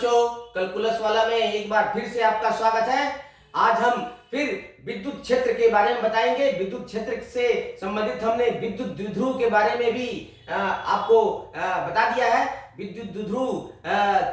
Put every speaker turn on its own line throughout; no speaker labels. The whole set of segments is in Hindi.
बच्चों, कैलकुलस वाला में एक बार फिर से आपका स्वागत है। आज हम फिर विद्युत क्षेत्र के बारे में बताएंगे। विद्युत क्षेत्र से संबंधित हमने विद्युत द्विध्रुव के बारे में भी आपको बता दिया है। विद्युत द्विध्रुव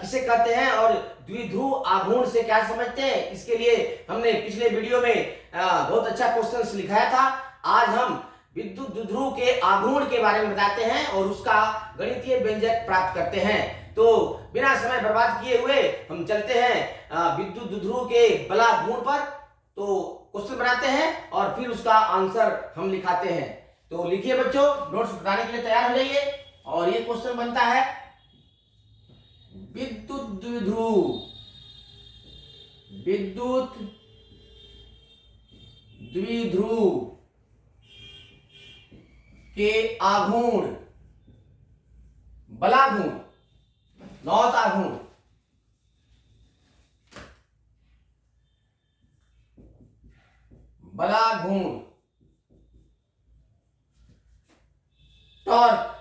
किसे कहते हैं और द्विध्रुव आघूर्ण से क्या समझते हैं, इसके लिए हमने पिछले वीडियो में बहुत अच्छा क्वेश्चन लिखाया था। आज हम विद्युत द्विध्रुव के आघूर्ण के बारे में बताते हैं और उसका गणितीय व्यंजक प्राप्त करते हैं। तो बिना समय बर्बाद किए हुए हम चलते हैं विद्युत द्विध्रुव के बलाघूर्ण पर। तो क्वेश्चन बनाते हैं और फिर उसका आंसर हम लिखाते हैं। तो लिखिए बच्चों, नोट्स बताने के लिए तैयार हो जाइए। और ये क्वेश्चन बनता है विद्युत द्विध्रुव के आघूर्ण बलाघूर्ण, नॉट आघूर्ण, बलाघूर्ण, टॉर्क,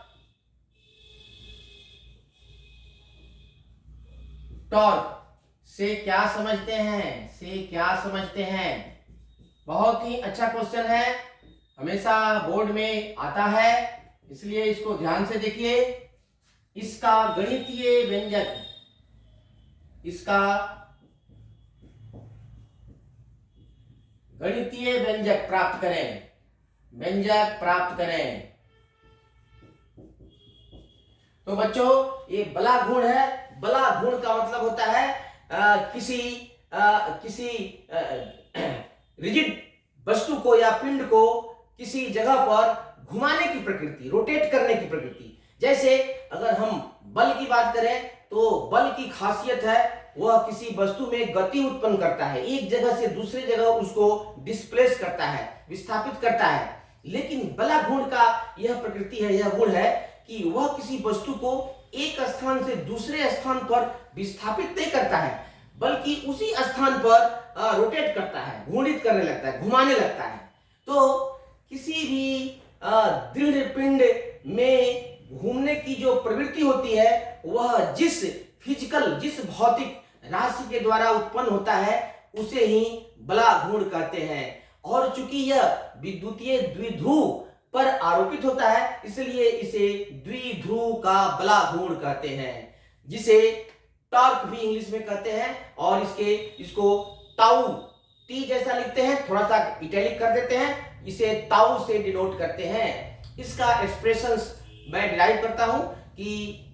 से क्या समझते हैं? बहुत ही अच्छा क्वेश्चन है, हमेशा बोर्ड में आता है, इसलिए इसको ध्यान से देखिए। इसका गणितीय व्यंजक प्राप्त करें। तो बच्चों, ये बलाघूर्ण है। बलाघूर्ण का मतलब होता है किसी रिजिड वस्तु को या पिंड को किसी जगह पर घुमाने की प्रकृति, रोटेट करने की प्रकृति। जैसे अगर हम बल की बात करें तो बल की खासियत है वह किसी वस्तु में गति उत्पन्न करता है, एक जगह से दूसरी जगह उसको डिस्प्लेस करता है, विस्थापित करता है। लेकिन बलाघूर्ण का यह प्रकृति है, यह गुण है कि वह किसी वस्तु को एक स्थान से दूसरे स्थान पर विस्थापित नहीं करता है, बल्कि उसी स्थान पर रोटेट करता है, घूर्णित करने लगता है, घुमाने लगता है। तो किसी भी दृढ़ पिंड में घूमने की जो प्रवृत्ति होती है वह जिस भौतिक राशि के द्वारा उत्पन्न होता है उसे ही बलाघूर्ण कहते हैं। और चूंकि यह विद्युतीय द्विध्रुव पर आरोपित होता है, इसलिए इसे द्विध्रुव का बलाघूर्ण कहते हैं, जिसे टॉर्क भी इंग्लिश में कहते हैं। और इसको टाउ, टी जैसा लिखते हैं, थोड़ा सा इटैलिक कर देते हैं, इसे टाउ से डिनोट करते हैं। इसका एक्सप्रेशंस मैं डिराइव करता हूं कि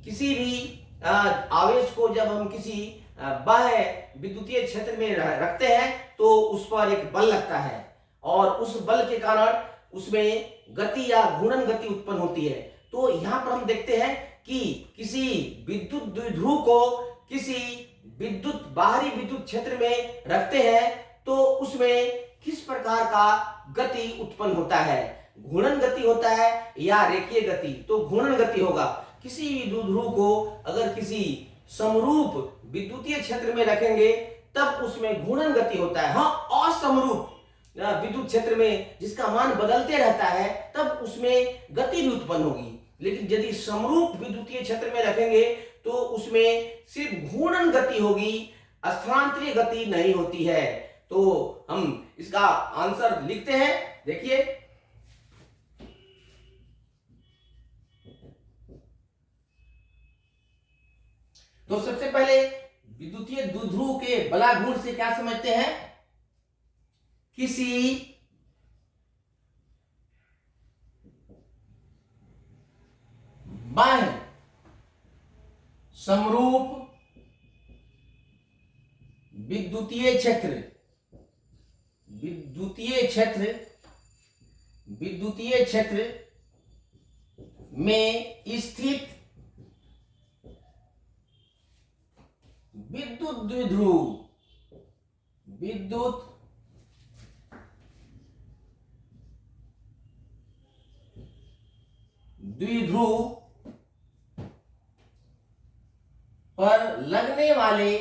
किसी भी आवेश को जब हम किसी बाह्य विद्युतीय क्षेत्र में रखते हैं तो उस पर एक बल लगता है और उस बल के कारण उसमें गति या घूर्णन गति उत्पन्न होती है। तो यहां पर हम देखते हैं कि किसी विद्युत द्विध्रुव को किसी बाहरी विद्युत क्षेत्र में रखते हैं तो उसमें किस प्रकार का गति उत्पन्न होता है, घूर्णन गति होता है या रेखीय गति। तो घूर्णन गति होगा। किसी भी द्विध्रुव को अगर किसी समरूप विद्युतीय क्षेत्र में रखेंगे तब उसमें घूर्णन गति होता है। हाँ, असमरूप विद्युत क्षेत्र में जिसका मान बदलते रहता है तब उसमें गति भी उत्पन्न होगी। लेकिन यदि समरूप विद्युतीय क्षेत्र में रखेंगे तो उसमें सिर्फ घूर्णन गति होगी, स्थानांतरीय गति नहीं होती है। तो हम इसका आंसर लिखते हैं, देखिए। तो सबसे पहले विद्युतीय द्विध्रुव के बलाघूर्ण से क्या समझते हैं? किसी बाह्य समरूप विद्युतीय क्षेत्र में स्थित विद्युत द्विध्रुव पर लगने वाले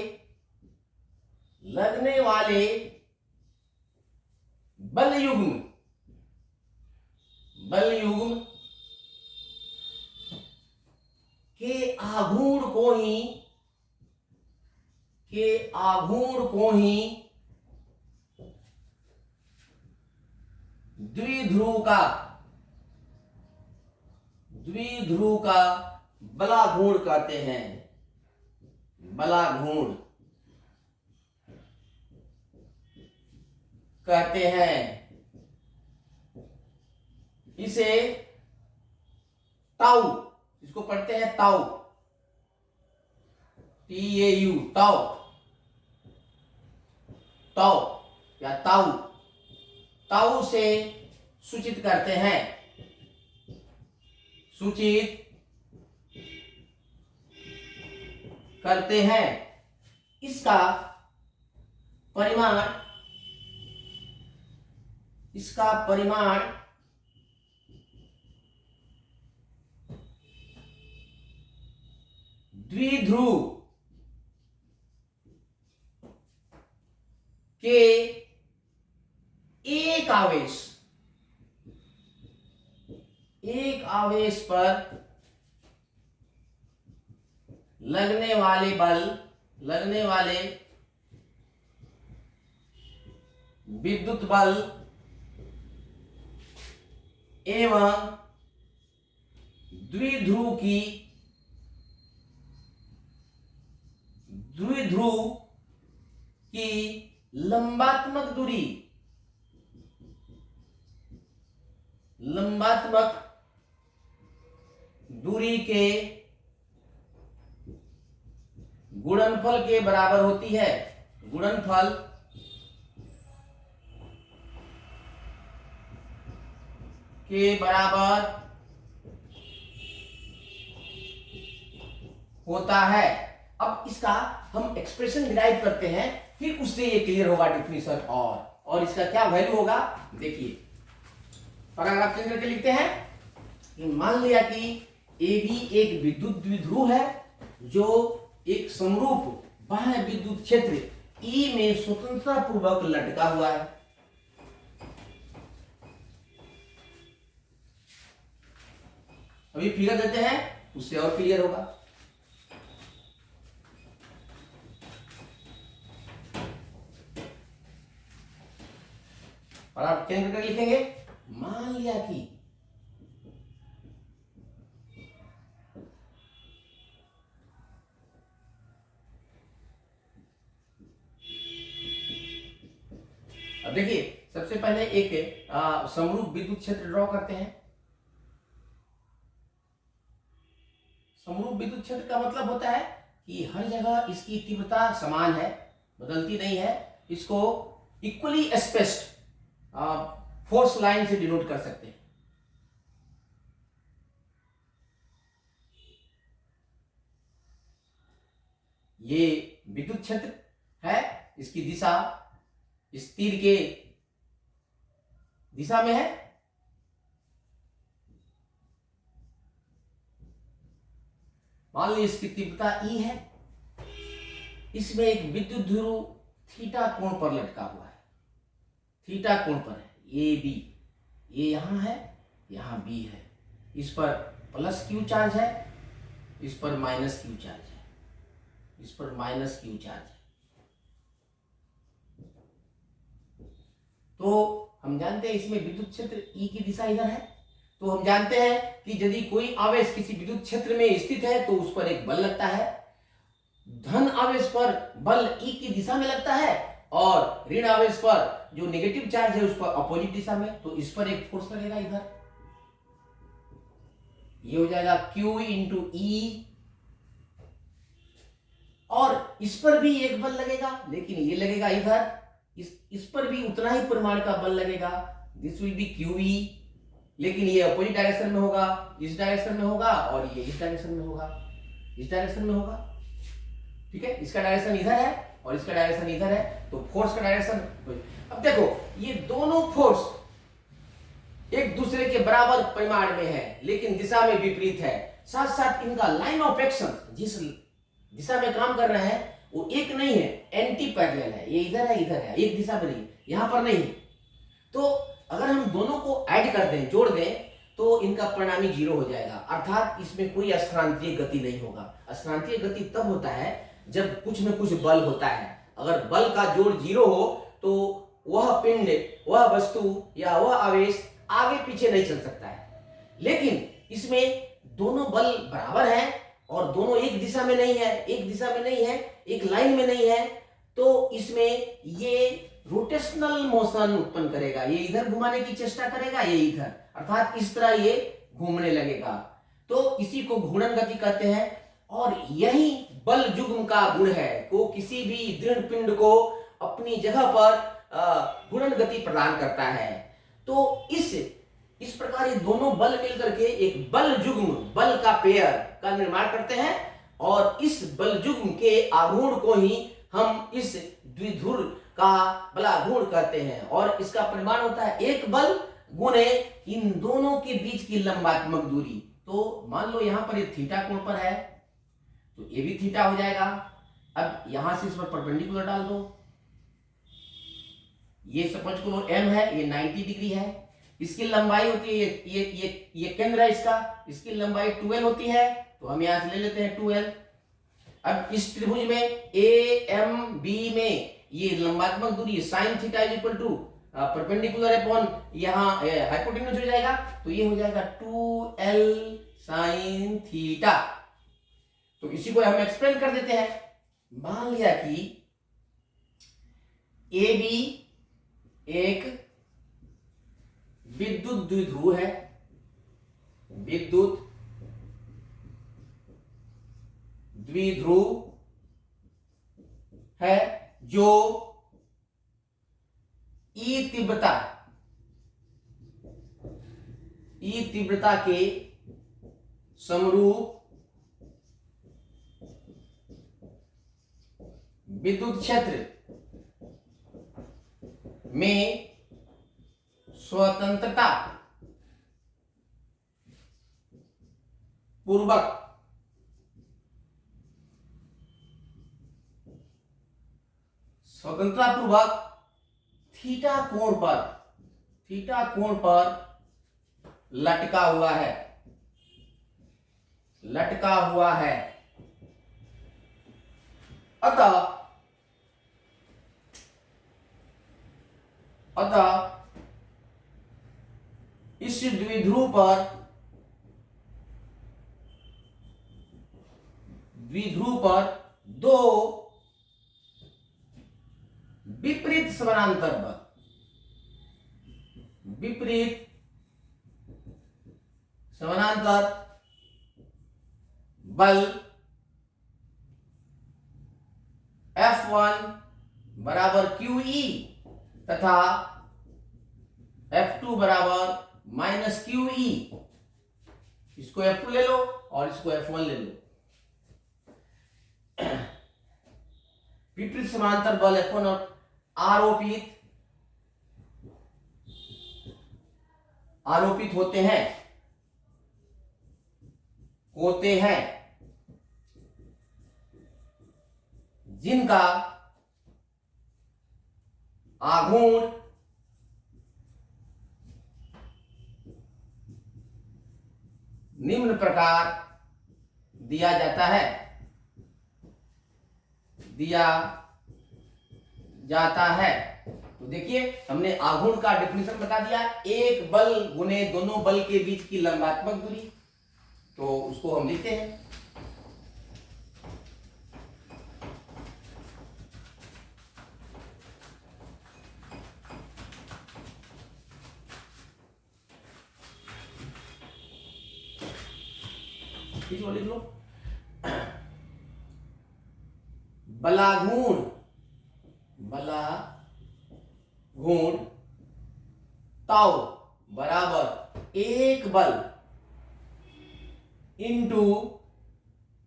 बल युग्म के आघूर्ण को ही के आघूर्ण को ही द्विध्रुव का बलाघूर्ण कहते हैं। बलाघूर्ण कहते हैं। इसे ताऊ, इसको पढ़ते हैं ताऊ, TAU, ताऊ, ताऊ या ताऊ, ताऊ से सूचित करते हैं। सूचित करते हैं। इसका परिमाण द्विध्रुव के एक आवेश पर लगने वाले विद्युत बल एवं द्विध्रुव की लंबात्मक दूरी के गुणनफल के बराबर होती है। गुणनफल के बराबर होता है। अब इसका हम एक्सप्रेशन डिराइव करते हैं, फिर उससे ये क्लियर होगा डिफिनीशन। और इसका क्या वैल्यू होगा देखिए, पैराग्राफ चेंज करके लिखते हैं कि मान लिया कि AB एक विद्युत द्विध्रुव है जो एक समरूप बाह्य विद्युत क्षेत्र E में स्वतंत्रता पूर्वक लटका हुआ है। अभी फिगर देते हैं, उससे और क्लियर होगा। और आप चेंज करके लिखेंगे, मान लिया कि अब देखिए, सबसे पहले एक समरूप विद्युत क्षेत्र ड्रॉ करते हैं। समरूप विद्युत क्षेत्र का मतलब होता है कि हर जगह इसकी तीव्रता समान है, बदलती नहीं है। इसको इक्वली स्पेस्ड फोर्स लाइन से डिनोट कर सकते हैं। ये विद्युत क्षेत्र है, इसकी दिशा इस तीर के दिशा में है। मान लीजिए इसकी तीव्रता E है। इसमें एक विद्युत ध्रुव थीटा कोण पर लटका हुआ है। थीटा कोण पर है AB, ये यहां है, यहां B है। इस पर प्लस Q चार्ज है, इस पर माइनस Q चार्ज है, इस पर माइनस Q चार्ज है। तो हम जानते हैं इसमें विद्युत क्षेत्र E की दिशा इधर है। तो हम जानते हैं कि यदि कोई आवेश किसी विद्युत क्षेत्र में स्थित है तो उस पर एक बल लगता है। धन आवेश पर बल E की दिशा में लगता है और ऋण आवेश पर जो नेगेटिव चार्ज है उस पर अपोजिट दिशा में। तो इस पर एक फोर्स लगेगा इधर, ये हो जाएगा Q इंटू E। और इस पर भी एक बल लगेगा, लेकिन ये लगेगा इधर। इस पर भी उतना ही परिमाण का बल लगेगा, दिस विल बी QE, लेकिन ये अपोजिट डायरेक्शन में होगा, इस डायरेक्शन में होगा, और ये इस डायरेक्शन में होगा, इस डायरेक्शन में होगा। ठीक है, इसका डायरेक्शन इधर है और इसका डायरेक्शन इधर है, तो फोर्स का डायरेक्शन। अब देखो, ये दोनों फोर्स एक दूसरे के बराबर परिमाण में है, लेकिन दिशा में विपरीत है। साथ साथ इनका लाइन ऑफ एक्शन जिस दिशा में काम कर रहे हैं वो एक नहीं है, एंटी पैरेलल है। ये इधर है, इधर है, एक दिशा में नहीं, यहां पर नहीं है। तो अगर हम दोनों को ऐड कर दें, जोड़ दें, तो इनका परिणामी जीरो हो जाएगा, अर्थात इसमें कोई अस्थानांतरीय गति नहीं होगा। अस्थानांतरीय गति तब होता है जब कुछ न कुछ बल होता है। अगर बल का जोड़ 0 हो तो वह पिंड, वह वस्तु या वह आवेश आगे पीछे नहीं चल सकता है। लेकिन इसमें दोनों बल बराबर हैं और दोनों एक दिशा में नहीं है, एक दिशा में नहीं है, एक लाइन में नहीं है, तो इसमें ये रोटेशनल मोशन उत्पन्न करेगा। ये इधर घुमाने की चेष्टा करेगा, ये इधर, अर्थात इस तरह ये घूमने लगेगा। तो इसी को घूर्णन गति कहते हैं और यही बल जुग्म का गुण है। को किसी भी दृढ़ पिंड को अपनी जगह पर घूर्णन गति प्रदान करता है। तो इस प्रकार ये दोनों बल मिलकर के एक बल जुग्म, बल का पेयर का निर्माण करते हैं और इस बल जुग्म के आघूर्ण को ही हम इस द्विध्रुव का बलाघूर्ण कहते हैं और इसका परिमाण होता है एक बल गुणे इन दोनों के बीच की लंबात्मक दूरी। तो मान लो यहां पर ये थीटा कोण पर है तो ये भी थीटा हो जाएगा। अब यहां से इस पर परपेंडिकुलर डाल दो, ये सपोज करो m है, ये 90 डिग्री है, इसकी लंबाई होती है ये केंद्र है इसकी लंबाई 2l होती है, तो हम यहां से ले लेते हैं 2l। अब इस त्रिभुज में AMB में ये लंबात्मक दूरी sin theta is equal to perpendicular upon यहां हाइपोटेन्यूज हो जाएगा, तो ये हो जाएगा 2l sin थीटा। तो इसी को हम एक्सप्लेन कर देते हैं। मान लिया कि AB एक विद्युत द्विध्रुव है, विद्युत द्विध्रुव है जो ई तीव्रता के समरूप विद्युत क्षेत्र में स्वतंत्रता पूर्वक थीटा कोण पर लटका हुआ है। अतः इस द्विध्रुव पर दो विपरीत समानांतर बल F1 बराबर QE तथा F2 बराबर माइनस QE। इसको F2 ले लो और इसको F1 ले लो। विपरीत समांतर बल F1 और आरोपित होते हैं जिनका आघूर्ण निम्न प्रकार दिया जाता है। तो देखिए हमने आघूर्ण का डेफिनेशन बता दिया, एक बल गुने दोनों बल के बीच की लंबात्मक दूरी। तो उसको हम लिखते हैं लिख लो बलाघूर्ण ताऊ बराबर एक बल इंटू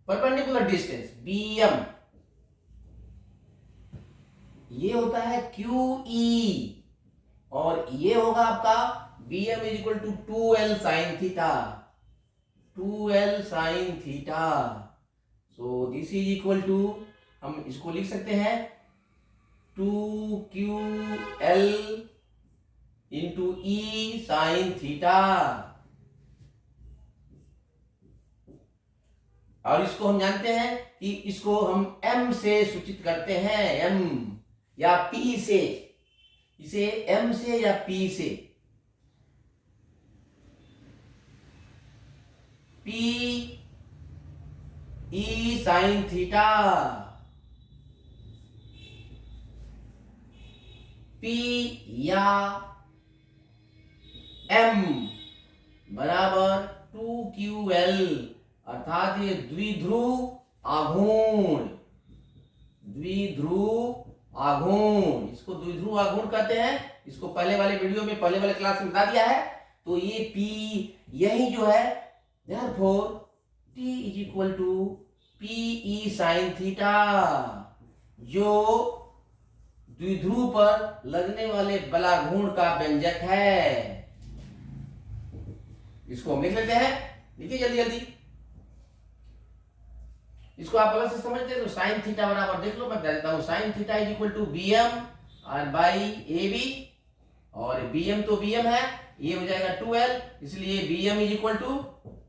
परपेंडिकुलर डिस्टेंस BM, ये होता है QE और ये होगा आपका BM is equal to 2L sin theta, 2L sin theta. So this is equal to, हम इसको लिख सकते हैं 2QL into E sin theta. और इसको हम जानते हैं कि इसको हम m से सूचित करते हैं, m या p से, इसे m से या p से। p e sine theta, p या m बराबर 2ql, अर्थात ये द्विध्रुव आघूर्ण, द्विध्रुव आघूर्ण, इसको द्विध्रुव आघूर्ण कहते हैं। इसको पहले वाले वीडियो में, पहले वाले क्लास में बता दिया है। तो ये P यही जो है, therefore T is equal to PE sin theta, जो द्विध्रुव पर लगने वाले बलाघूर्ण का व्यंजक है। इसको हम लिख लेते हैं, लिखिए जल्दी जल्दी। इसको आप अलग से समझते हैं तो साइन थीटा बराबर, देख लो मैं बता देता हूं, sine theta is equal to BM और बाई AB, और BM तो BM है, ये हो जाएगा 2L, इसलिए BM is equal to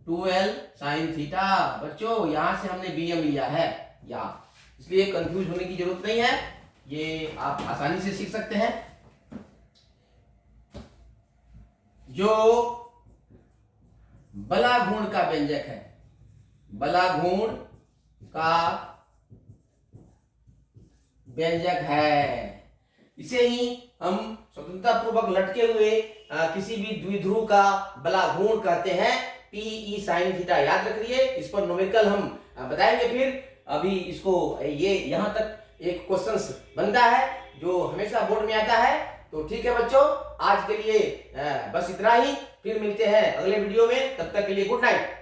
2L sine theta. बच्चों यहां से हमने BM लिया है यहाँ, इसलिए कंफ्यूज होने की जरूरत नहीं है, ये आप आसानी से सीख सकते हैं। जो बलाघूर्ण का व्यंजक है, बलाघूर्ण का व्यंजक है, इसे ही हम स्वतंत्रता पूर्वक लटके हुए किसी भी द्विध्रुव का बलाघूर्ण कहते हैं, PE साइन थीटा। याद रखिए, इस पर न्यूमेरिकल हम बताएंगे फिर। अभी इसको ये यहां तक एक क्वेश्चंस बनता है जो हमेशा बोर्ड में आता है। तो ठीक है बच्चों, आज के लिए बस इतना ही, फिर मिलते हैं अगले वीडियो में, तब तक के लिए गुड नाइट।